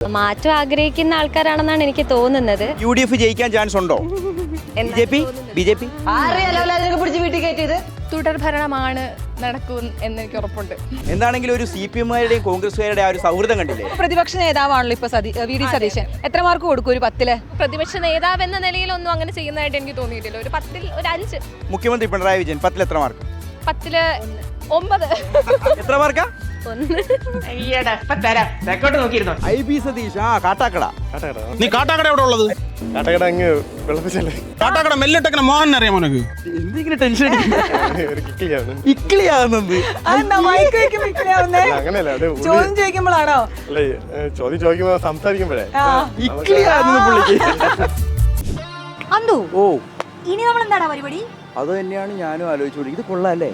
മാറ്റം ആഗ്രഹിക്കുന്ന ആൾക്കാരാണെന്നാണ് എനിക്ക് തോന്നുന്നത്. UDF ജയിക്കാൻ ചാൻസ് ഉണ്ടോ? BJP തുടർ ഭരണമാണ് നടക്കും എന്ന് എനിക്ക് ഉറപ്പുണ്ട്. എന്താണെങ്കിലും ഒരു CPM-കാരുടെയും കോൺഗ്രസ്സുകാരുടെ ആ ഒരു സൗഹൃദം കണ്ടില്ലേ? പ്രതിപക്ഷ നേതാവാണല്ലോ ഇപ്പൊ VD സതീശൻ. എത്ര മാർക്ക് കൊടുക്കും ഒരു 10-ല്? പ്രതിപക്ഷ നേതാവ് എന്ന നിലയിലൊന്നും അങ്ങനെ ചെയ്യുന്നതായിട്ട് എനിക്ക് തോന്നിയിട്ടില്ല. ഒരു 10-ൽ ഒരു 5. മുഖ്യമന്ത്രി പിണറായി വിജയൻ 10-ൽ എത്ര മാർക്ക്? 10-ല് 9. എത്ര മാർക്കാ? 1. IB സതീഷ് കാട്ടാക്കട. നീ കാട്ടാക്കട എവിടെ ഉള്ളത്? കാട്ടാക്കട അങ്ങ് വെള്ളപ്പിച്ചല്ലേ. കാട്ടാക്കട മെല്ലിട്ടേക്കണ മോഹൻ അറിയാം മോനക്ക്. എന്തെങ്കിലും ടെൻഷൻ ഒരു കിക്കിളിയാണ്. ഇക്കിളിയാകുന്നത് അങ്ങനെയല്ല, അത് ചോദ്യം ചോദിക്കുമ്പോഴാണോ? അല്ലേ ചോദ്യം ചോദിക്കുമ്പോ സംസാരിക്കുമ്പോഴേ ഇക്കിളിയാകുന്നത് പുള്ളിക്ക്. അന്തു ഓ ഇനി നമ്മൾ എന്താടാ പരിപാടി? അത് തന്നെയാണ് ഞാനും ആലോചിച്ചോളൂ. ഇത് കൊള്ളാല്ലേ?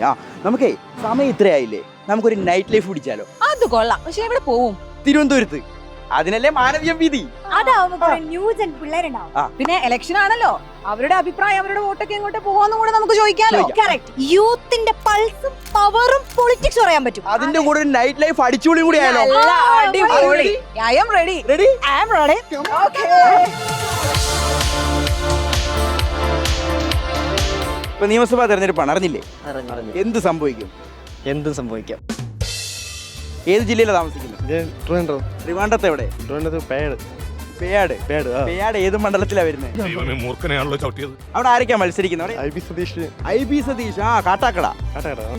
നമുക്കേ സമയം ഇത്രയായില്ലേ, നമുക്കൊരു നൈറ്റ് ലൈഫ് പിടിച്ചാലോ? അത് കൊള്ളാം. പക്ഷെ എവിടെ പോവും? തിരുവനന്തപുരത്ത്. അതിനല്ലേ മാനവീയം വീതി. അതാവുമ്പോ ന്യൂജൻ പിള്ളേരുണ്ടാവും. പിന്നെ ഇലക്ഷൻ ആണല്ലോ, അവരുടെ അഭിപ്രായം, അവരുടെ വോട്ടൊക്കെ എങ്ങോട്ട് പോവാന്നും കൂടെ നമുക്ക് ചോദിക്കാലോ. യൂത്തിന്റെ പൾസും പവറും പൊളിറ്റിക്സ് പറയാൻ പറ്റും. അതിന്റെ കൂടെ ഒരു നൈറ്റ് ലൈഫ് അടിച്ചുപൊളി കൂടി ആയാലോ? അടിപൊളി. I am ready. Ready? I am ready. Okay. ഇപ്പൊ നിയമസഭാ തെരഞ്ഞെടുപ്പാണ്, അറിഞ്ഞില്ലേ? എന്ത് സംഭവിക്കും? എന്തും സംഭവിക്കാം. ഏത് ജില്ലയിലാണ് താമസിക്കുന്നത്? ട്രിവാൻഡ്രത്ത്. എവിടെ? പേയാട്. ഏത് മണ്ഡലത്തിലാ വരുന്നത്? അവിടെ ആരൊക്കെയാ മത്സരിക്കുന്നത്? IB സതീഷ് കാട്ടാക്കട.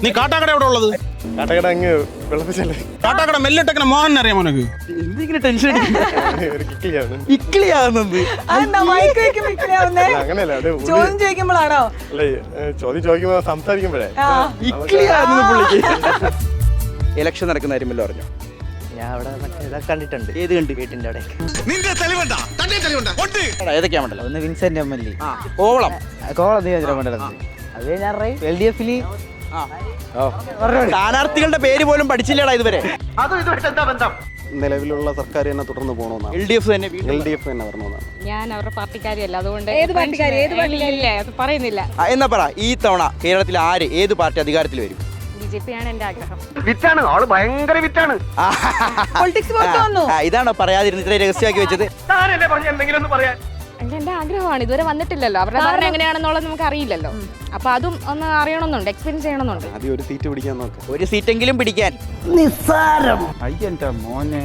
നീ കാട്ടാക്കട എവിടെ ഉള്ളത്? കാട്ടാക്കട അങ്ങ് വെള്ളപ്പിച്ചല്ലേ. കാട്ടാക്കട മെല്ലിട്ടേക്കണ മോഹൻ അറിയാം മോനക്ക്. എന്തെങ്കിലും ടെൻഷൻ ഒരു കിക്കിളിയാണ്. ഇക്കിളിയാകുന്നത്. അങ്ങനെയല്ല, അത് ചോദ്യം ചോദിക്കുമ്പോഴാണോ? അല്ലേ ചോദ്യം ചോദിക്കുമ്പോ സംസാരിക്കുമ്പോഴേ ഇക്കിളിയാകുന്നത് പുള്ളിക്ക്. ഇലക്ഷൻ നടക്കുന്ന കാര്യമല്ലോ അറിഞ്ഞോ? ഞാൻ അവിടെ കണ്ടിട്ടുണ്ട്. ഏത് കണ്ട്? വീട്ടിന്റെ അവിടെ. ഏതൊക്കെയാ മണ്ഡലം? ഒന്ന് വിൻസെന്റ് MLA, കോവളം, കോവളം നിയോജക മണ്ഡലത്തിൽ. അത് ഞാൻ LDF സ്ഥാനാർത്ഥികളുടെ പേര് പോലും പഠിച്ചില്ലേടാ ഇതുവരെ. നിലവിലുള്ള സർക്കാർ തന്നെ തുടർന്ന് പോകണമെന്നാണ്. LDF തന്നെ വരണമെന്നാണ്. ഞാൻ അവരുടെ പാർട്ടിക്കാരിയല്ല, അതുകൊണ്ട് ഏത് പാർട്ടിക്കാരി? അത് പറയുന്നില്ല. എന്നാ പറ, ഈ തവണ കേരളത്തിൽ ഏത് പാർട്ടി അധികാരത്തിൽ വരും? BJP ആണ് എന്റെ ആഗ്രഹം. പൊളിറ്റിക്സ് പുറത്തു വന്നു. ഇതാണോ പറയാതിരുന്നത് ഇത്ര രഹസ്യമാക്കി വെച്ചത്? എന്റെ ആഗ്രഹമാണ്. ഇതുവരെ വന്നിട്ടില്ലല്ലോ. അവരുടെ ഭരണം എങ്ങനെയാണെന്നുള്ളത് നമുക്ക് അറിയില്ലല്ലോ. അപ്പൊ അതും ഒന്ന് അറിയണമെന്നുണ്ട്, എക്സ്പീരിയൻസ് ചെയ്യണമെന്നുണ്ട്. ആദ്യം ഒരു സീറ്റ് പിടിക്കാൻ നോക്കാം. ഒരു സീറ്റെങ്കിലും പിടിക്കാൻ. നിസ്സാരം. അയ്യന്റെ മോനെ.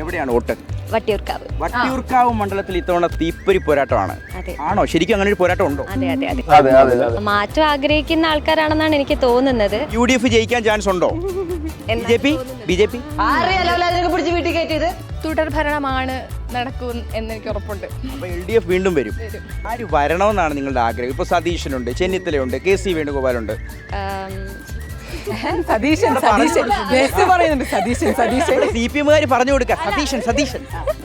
എവിടെയാണ് വോട്ട്? വട്ടിയൂർക്കാവ്. വട്ടിയൂർക്കാവ് മണ്ഡലത്തിൽ ഇത്തവണ തീപ്പൊരി പോരാട്ടമാണ്. അതെ. ആണോ? ശരിക്കും അങ്ങനെ ഒരു പോരാട്ടം ഉണ്ടോ? അതെ. മാറ്റം ആഗ്രഹിക്കുന്ന ആൾക്കാരാണെന്നാണ് എനിക്ക് തോന്നുന്നത്. UDF ജയിക്കാൻ ചാൻസ് ഉണ്ടോ? BJP തുടർ ഭരണമാണ് നടക്കും എന്ന് എനിക്ക് ഉറപ്പുണ്ട്. അപ്പൊ LDF വീണ്ടും വരും. ആര് വരണമെന്നാണ് നിങ്ങളുടെ ആഗ്രഹം? ഇപ്പൊ സതീശനുണ്ട്, ചെന്നിത്തലയുണ്ട്, KC വേണുഗോപാലുണ്ട്. സതീശൻ പറയുന്നുണ്ട്. സതീശൻ CPM-കാർ പറഞ്ഞു കൊടുക്കുക സതീശൻ.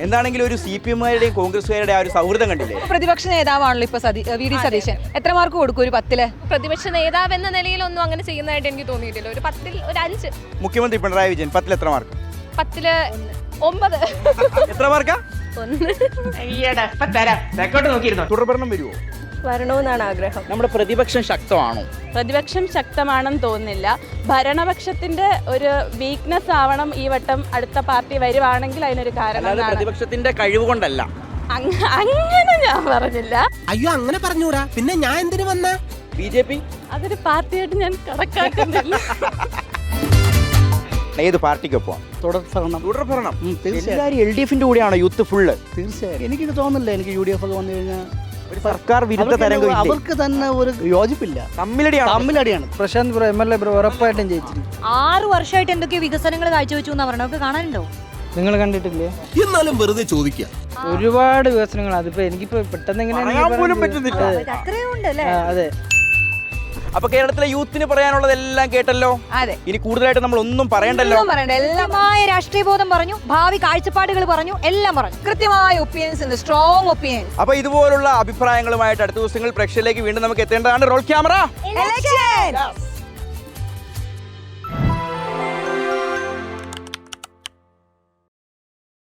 എന്താണെങ്കിലും ഒരു CPM-കാരുടെയും കോൺഗ്രസ്സുകാരുടെ ആ ഒരു സൗഹൃദം കണ്ടില്ലേ? പ്രതിപക്ഷ നേതാവാണല്ലോ ഇപ്പൊ VD സതീശൻ. എത്ര മാർക്ക് കൊടുക്കും ഒരു 10-ല്? പ്രതിപക്ഷ നേതാവ് എന്ന നിലയിലൊന്നും അങ്ങനെ ചെയ്യുന്നതായിട്ട് എനിക്ക് തോന്നിയിട്ടില്ല. ഒരു 10-ൽ ഒരു 5. മുഖ്യമന്ത്രി പിണറായി വിജയൻ 10-ൽ എത്ര മാർക്ക്? 10-ല് 9. എത്ര മാർക്കാ? 1. തുടർഭരണം വരുമോ? വരണമെന്നാണ് ആഗ്രഹം. നമ്മുടെ പ്രതിപക്ഷം ശക്തമാണോ? പ്രതിപക്ഷം ശക്തമാണെന്ന് തോന്നുന്നില്ല. ഭരണപക്ഷത്തിന്റെ ഒരു വീക്ക്നെസ് ആവണം ഈ വട്ടം അടുത്ത പാർട്ടി വരുവാണെങ്കിൽ അതിനൊരു കാരണം. പ്രതിപക്ഷത്തിന്റെ കഴിവ് കൊണ്ടല്ല. അങ്ങനെ ഞാൻ പറഞ്ഞില്ല. അയ്യോ അങ്ങനെ പറഞ്ഞൂടാ, പിന്നെ ഞാൻ എന്തിനു വന്ന? BJP അതൊരു പാർട്ടിയായിട്ട് ഞാൻ കണക്കാക്കുന്നില്ല. ഏത് പാർട്ടിക്കൊപ്പം? തുടർഭരണം. എല്ലാവരും LDF-ന്റെ കൂടെയാണോ യൂത്ത് ഫുള്ള്? തീർച്ചയായും എനിക്ക് തോന്നുന്നില്ല. എനിക്ക് UDF ഒക്കെ വന്നു കഴിഞ്ഞാൽ ഒരു സർക്കാർ വിരുദ്ധ തരംഗം അവർക്ക് തന്നെ ഒരു യോജിപ്പില്ല. തമ്മിലടിയാണ്. പ്രശാന്ത് MLA ഉറപ്പായിട്ടും ജയിച്ചിരിക്കും. 6 വർഷമായിട്ട് എന്തൊക്കെയോ വികസനങ്ങൾ കാഴ്ചവെച്ചു എന്നാ പറഞ്ഞത്. നമുക്ക് കാണാനുണ്ടോ? നിങ്ങൾ കണ്ടിട്ടില്ലേ? എന്നാലും വെറുതെ ചോദിക്കാം. ഒരുപാട് വികസനങ്ങൾ. അതിപ്പോ എനിക്കിപ്പോ പെട്ടെന്ന് അത്രയും ഉണ്ട് അല്ലേ? അതെ. അപ്പൊ കേരളത്തിലെ യൂത്തിന് പറയാനുള്ളതെല്ലാം കേട്ടല്ലോ. അതെ. ഇനി കൂടുതലായിട്ട് നമ്മൾ ഒന്നും പറയണ്ടല്ലോ. കൃത്യമായ രാഷ്ട്രീയ ബോധം പറഞ്ഞു, ഭാവി കാഴ്ചപ്പാടുകൾ പറഞ്ഞു, എല്ലാം പറഞ്ഞു. കൃത്യമായ ഒപ്പീനിയൻസ് ഉണ്ട്, സ്ട്രോങ് ഒപ്പീനിയൻസ്. അപ്പൊ ഇതുപോലുള്ള അഭിപ്രായങ്ങളുമായിട്ട് അടുത്ത ദിവസങ്ങളിൽ പ്രേക്ഷകരിലേക്ക് വീണ്ടും നമുക്ക് എത്തേണ്ടതാണ്. Role camera.